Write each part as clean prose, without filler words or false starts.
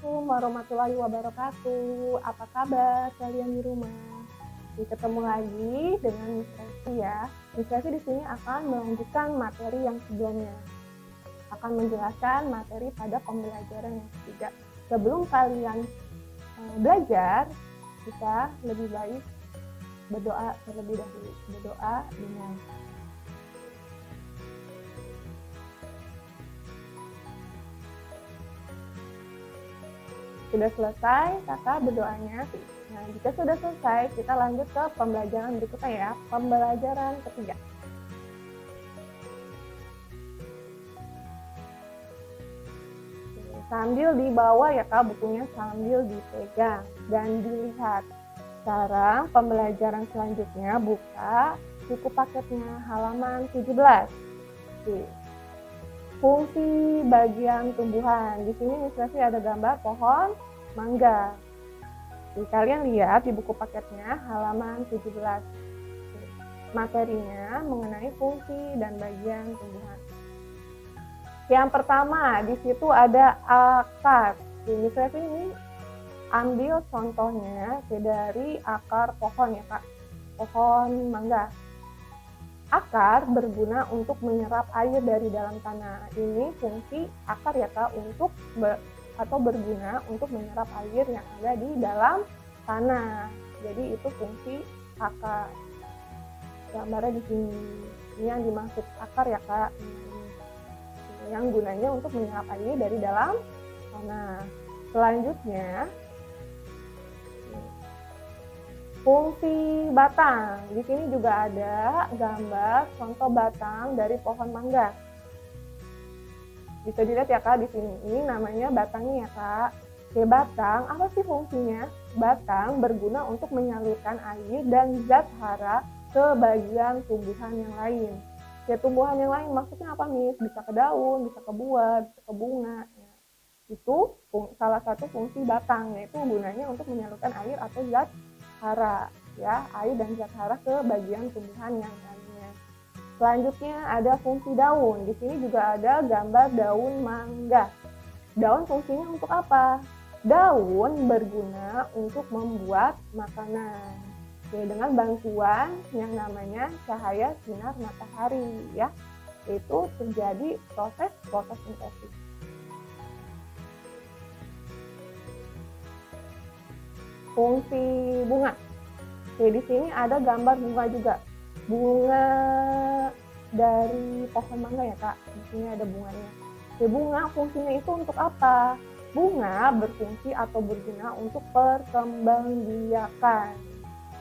Assalamualaikum warahmatullahi wabarakatuh. Apa kabar kalian di rumah? Ketemu lagi dengan Miss Revi ya. Miss Revi di sini akan melanjutkan materi yang sebelumnya. Akan menjelaskan materi pada pembelajaran yang ketiga. Sebelum kalian belajar, kita lebih baik berdoa terlebih dahulu. Berdoa dengan sudah selesai kakak berdoanya. Nah, jika sudah selesai, kita lanjut ke pembelajaran berikutnya ya, pembelajaran ketiga. Sambil dibawa ya kak bukunya, sambil dipegang dan dilihat. Sekarang pembelajaran selanjutnya, buka buku paketnya halaman 17. Oke. Fungsi bagian tumbuhan. Di sini Miss Revi ada gambar pohon mangga. Jadi, kalian lihat di buku paketnya halaman 17. Materinya mengenai fungsi dan bagian tumbuhan. Yang pertama, di situ ada akar. Miss Revi ini ambil contohnya dari akar pohon ya kak, pohon mangga. Akar berguna untuk menyerap air dari dalam tanah. Ini fungsi akar ya kak, untuk berguna untuk menyerap air yang ada di dalam tanah. Jadi itu fungsi akar. Gambarnya di sini. Ini yang dimaksud akar ya kak. Yang gunanya untuk menyerap air dari dalam tanah. Selanjutnya fungsi batang. Di sini juga ada gambar contoh batang dari pohon mangga. Bisa dilihat ya kak di sini. Ini namanya batangnya ya kak. Oke, batang apa sih fungsinya? Batang berguna untuk menyalurkan air dan zat hara ke bagian tumbuhan yang lain. Oke, tumbuhan yang lain maksudnya apa nih? Bisa ke daun, bisa ke buah, bisa ke bunga. Ya. Itu salah satu fungsi batang, yaitu gunanya untuk menyalurkan air atau zat hara ya, air dan zat hara ke bagian tumbuhan yang lainnya. Selanjutnya ada fungsi daun. Di sini juga ada gambar daun mangga. Daun fungsinya untuk apa? Daun berguna untuk membuat makanan. Oke, dengan bantuan yang namanya cahaya sinar matahari ya. Itu terjadi proses fotosintesis. Fungsi bunga. Oke, di sini ada gambar bunga juga. Bunga dari pohon mangga ya kak. Di sini ada bunganya. Oke, bunga fungsinya itu untuk apa? Bunga berfungsi atau berguna untuk perkembangbiakan.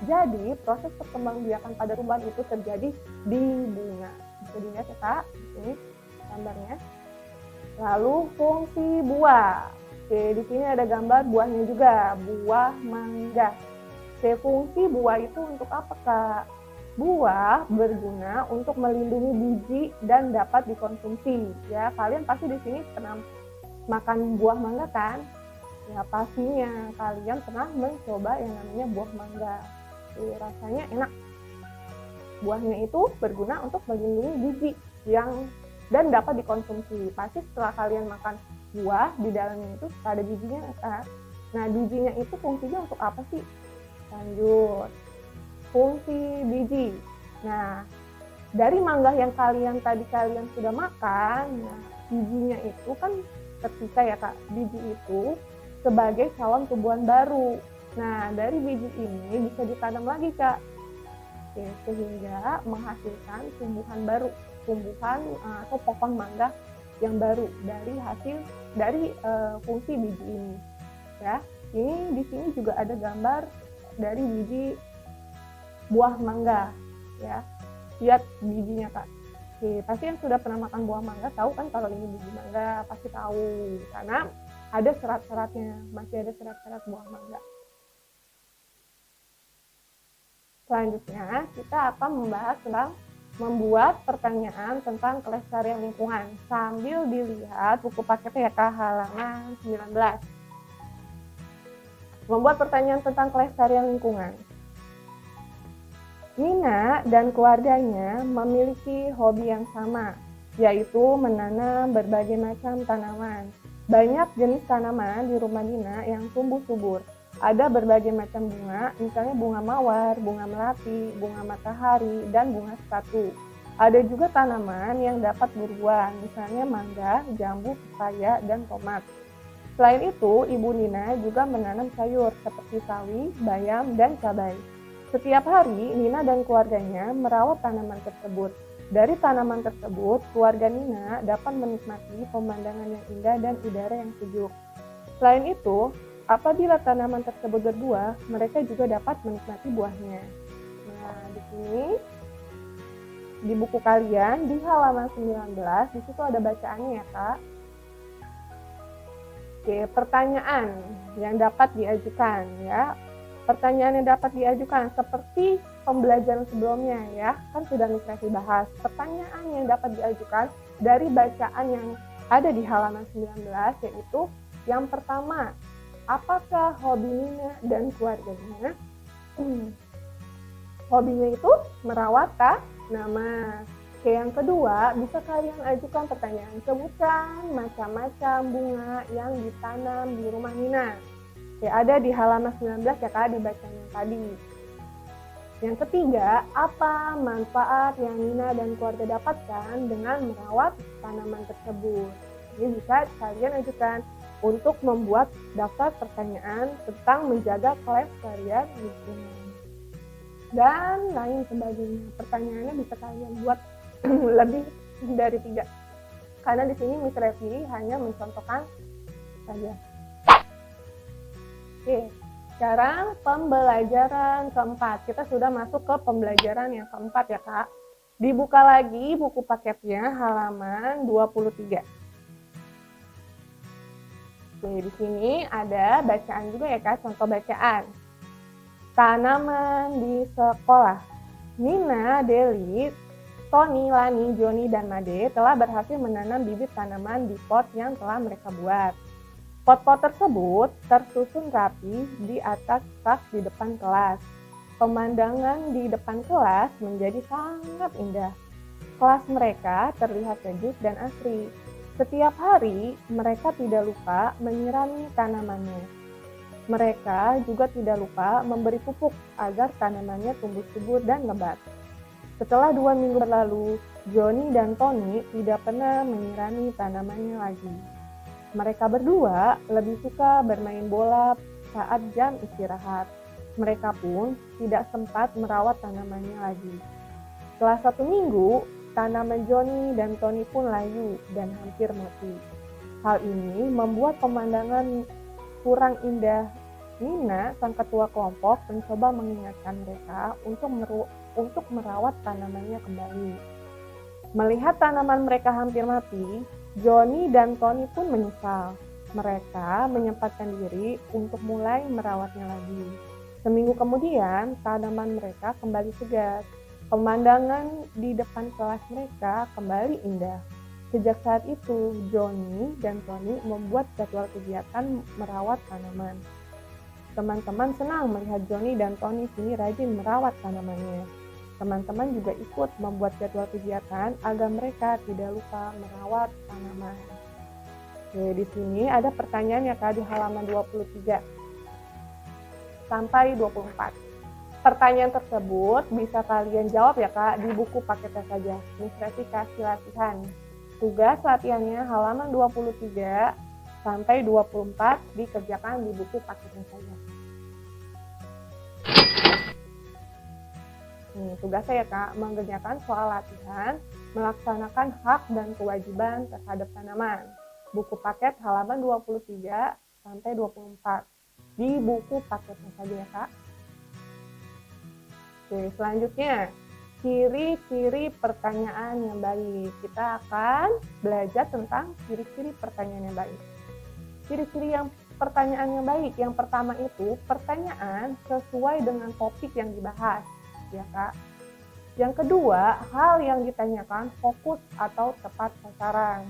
Jadi proses perkembangbiakan pada tumbuhan itu terjadi di bunga. Bisa dilihat ya kak. Di sini gambarnya. Lalu fungsi buah. Oke, di sini ada gambar buahnya juga, buah mangga. Oke, fungsi buah itu untuk apa kak? Buah berguna untuk melindungi biji dan dapat dikonsumsi. Ya, kalian pasti di sini pernah makan buah mangga kan? Ya, pastinya kalian pernah mencoba yang namanya buah mangga. Oke, rasanya enak. Buahnya itu berguna untuk melindungi biji dan dapat dikonsumsi. Pasti setelah kalian makan buah, di dalamnya itu ada bijinya kan? Nah, bijinya itu fungsinya untuk apa sih? Lanjut, fungsi biji. Nah, dari mangga yang kalian sudah makan, nah, bijinya itu kan ketika ya kak, biji itu sebagai calon tumbuhan baru. Nah, dari biji ini bisa ditanam lagi kak. Oke, sehingga menghasilkan tumbuhan baru, atau pohon mangga yang baru dari fungsi biji ini. Ya, ini di sini juga ada gambar dari biji buah mangga. Ya, lihat bijinya kak. Oke, pasti yang sudah pernah makan buah mangga tahu kan kalau ini biji mangga, pasti tahu karena ada serat-seratnya, masih ada serat-serat buah mangga. Selanjutnya kita akan membahas tentang membuat pertanyaan tentang kelestarian lingkungan sambil dilihat buku paketnya ya kak, halaman 19. Membuat pertanyaan tentang kelestarian lingkungan. Nina dan keluarganya memiliki hobi yang sama, yaitu menanam berbagai macam tanaman. Banyak jenis tanaman di rumah Nina yang tumbuh subur. Ada berbagai macam bunga, misalnya bunga mawar, bunga melati, bunga matahari, dan bunga sepatu. Ada juga tanaman yang dapat berbuah, misalnya mangga, jambu, pepaya, dan tomat. Selain itu, Ibu Nina juga menanam sayur seperti sawi, bayam, dan cabai. Setiap hari, Nina dan keluarganya merawat tanaman tersebut. Dari tanaman tersebut, keluarga Nina dapat menikmati pemandangan yang indah dan udara yang sejuk. Selain itu, apabila tanaman tersebut berbuah, mereka juga dapat menikmati buahnya. Nah, di sini di buku kalian di halaman 19, di situ ada bacaannya ya, Kak. Oke, pertanyaan yang dapat diajukan ya. Pertanyaan yang dapat diajukan seperti pembelajaran sebelumnya ya, kan sudah Miss bahas. Pertanyaan yang dapat diajukan dari bacaan yang ada di halaman 19 yaitu yang pertama, apakah hobi Nina dan keluarganya? Hobinya itu merawat tanaman. Oke, yang kedua, bisa kalian ajukan pertanyaan. Sebutkan macam-macam bunga yang ditanam di rumah Nina. Oke, ada di halaman 19 ya Kak, dibacanya tadi. Yang ketiga, apa manfaat yang Nina dan keluarga dapatkan dengan merawat tanaman tersebut? Ini bisa kalian ajukan untuk membuat daftar pertanyaan tentang menjaga kelestarian lingkungan dan lain sebagainya. Pertanyaannya bisa kalian buat lebih dari 3, karena di sini Miss Revi hanya mencontohkan saja. Oke, sekarang pembelajaran keempat. Kita sudah masuk ke pembelajaran yang keempat ya Kak. Dibuka lagi buku paketnya halaman 23. Oke, di sini ada bacaan juga ya Kak, contoh bacaan. Tanaman di sekolah. Nina, Deli, Tony, Lani, Joni, dan Made telah berhasil menanam bibit tanaman di pot yang telah mereka buat. Pot-pot tersebut tersusun rapi di atas rak di depan kelas. Pemandangan di depan kelas menjadi sangat indah. Kelas mereka terlihat sejuk dan asri. Setiap hari mereka tidak lupa menyirami tanamannya. Mereka juga tidak lupa memberi pupuk agar tanamannya tumbuh subur dan lebat. Setelah 2 minggu berlalu, Johnny dan Tony tidak pernah menyirami tanamannya lagi. Mereka berdua lebih suka bermain bola saat jam istirahat. Mereka pun tidak sempat merawat tanamannya lagi. Setelah 1 minggu, tanaman Johnny dan Tony pun layu dan hampir mati. Hal ini membuat pemandangan kurang indah. Nina, sang ketua kelompok, mencoba mengingatkan mereka untuk merawat tanamannya kembali. Melihat tanaman mereka hampir mati, Johnny dan Tony pun menyesal. Mereka menyempatkan diri untuk mulai merawatnya lagi. Seminggu kemudian, tanaman mereka kembali segar. Pemandangan di depan kelas mereka kembali indah. Sejak saat itu, Johnny dan Tony membuat jadwal kegiatan merawat tanaman. Teman-teman senang melihat Johnny dan Tony kini rajin merawat tanamannya. Teman-teman juga ikut membuat jadwal kegiatan agar mereka tidak lupa merawat tanaman. Oke, di sini ada pertanyaan ya Kak di halaman 23 sampai 24. Pertanyaan tersebut bisa kalian jawab ya Kak di buku paketnya saja. Miss Revi kasih latihan. Tugas latihannya halaman 23 sampai 24 dikerjakan di buku paketnya saja. Tugasnya ya Kak, mengerjakan soal latihan, melaksanakan hak dan kewajiban terhadap tanaman. Buku paket halaman 23 sampai 24 di buku paketnya saja ya Kak. Oke, selanjutnya ciri-ciri pertanyaan yang baik. Kita akan belajar tentang ciri-ciri pertanyaan yang baik. Ciri-ciri pertanyaan yang baik. Yang pertama itu pertanyaan sesuai dengan topik yang dibahas, ya Kak. Yang kedua, hal yang ditanyakan fokus atau tepat sasaran.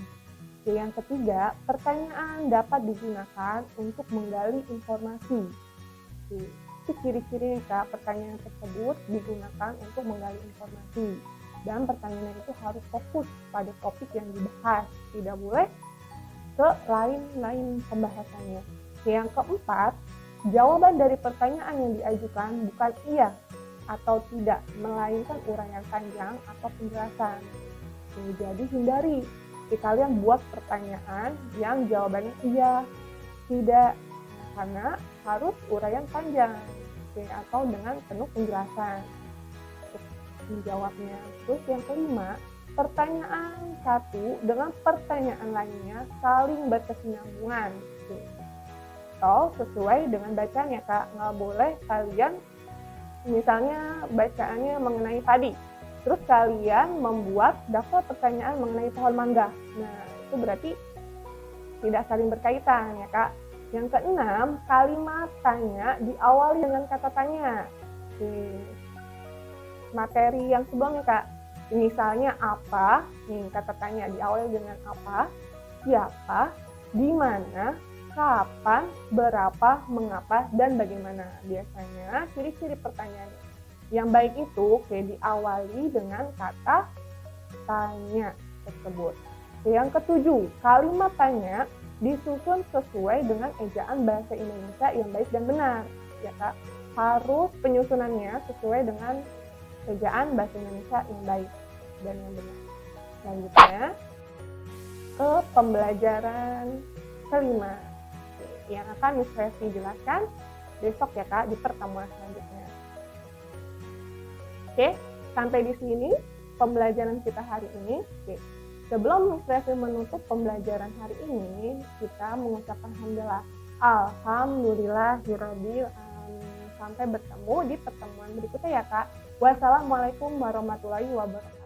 Yang ketiga, pertanyaan dapat digunakan untuk menggali informasi. Itu ciri-ciri Kak, pertanyaan tersebut digunakan untuk menggali informasi dan pertanyaan itu harus fokus pada topik yang dibahas, tidak boleh ke lain-lain pembahasannya. Yang keempat, jawaban dari pertanyaan yang diajukan bukan iya atau tidak, melainkan uraian panjang atau penjelasan. Jadi hindari jika kalian buat pertanyaan yang jawabannya iya, tidak, karena harus uraian panjang atau dengan penuh penjelasan untuk menjawabnya. Terus yang kelima, pertanyaan satu dengan pertanyaan lainnya saling berkesinambungan atau sesuai dengan bacaannya, Kak. Nggak boleh kalian misalnya bacaannya mengenai padi, terus kalian membuat daftar pertanyaan mengenai pohon mangga. Nah, itu berarti tidak saling berkaitan ya, Kak. Yang keenam, kalimat tanya diawali dengan kata tanya. Di materi yang sebelumnya, Kak. Misalnya apa, kata tanya diawali dengan apa, siapa, di mana, kapan, berapa, mengapa, dan bagaimana. Biasanya ciri-ciri pertanyaan yang baik itu diawali dengan kata tanya tersebut. Yang ketujuh, kalimat tanya disusun sesuai dengan ejaan bahasa Indonesia yang baik dan benar. Ya, Kak, harus penyusunannya sesuai dengan ejaan bahasa Indonesia yang baik dan yang benar. Selanjutnya ke pembelajaran kelima yang akan Miss Resi jelaskan besok ya, Kak, di pertemuan selanjutnya. Oke, sampai di sini pembelajaran kita hari ini. Oke. Sebelum Miss Resi menutup pembelajaran hari ini, kita mengucapkan alhamdulillahirabbil alamin. Sampai bertemu di pertemuan berikutnya ya, Kak. Wassalamualaikum warahmatullahi wabarakatuh.